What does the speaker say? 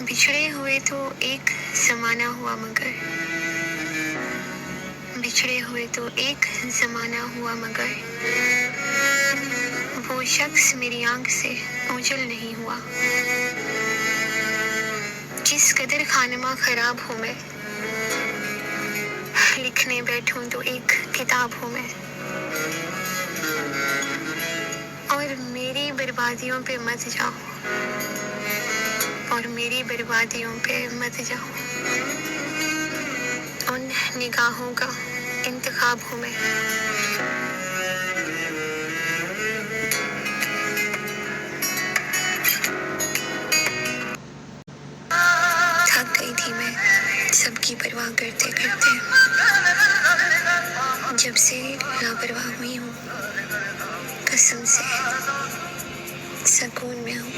बिछड़े हुए तो एक जमाना हुआ मगर, बिछड़े हुए तो एक जमाना हुआ मगर, वो शख्स मेरी आंख से ओझल नहीं हुआ। जिस कदर खानमा खराब हूँ मैं, लिखने बैठूं तो एक किताब हूँ मैं। और मेरी बर्बादियों पे मत जाओ, और मेरी बर्बादियों पे मत जाओ। उन निगाहों का इंतखाब हूँ मैं। थक गई थी मैं सबकी परवाह करते करते। जब से लापरवाह हुई हूँ, कसम से सकून में हूँ।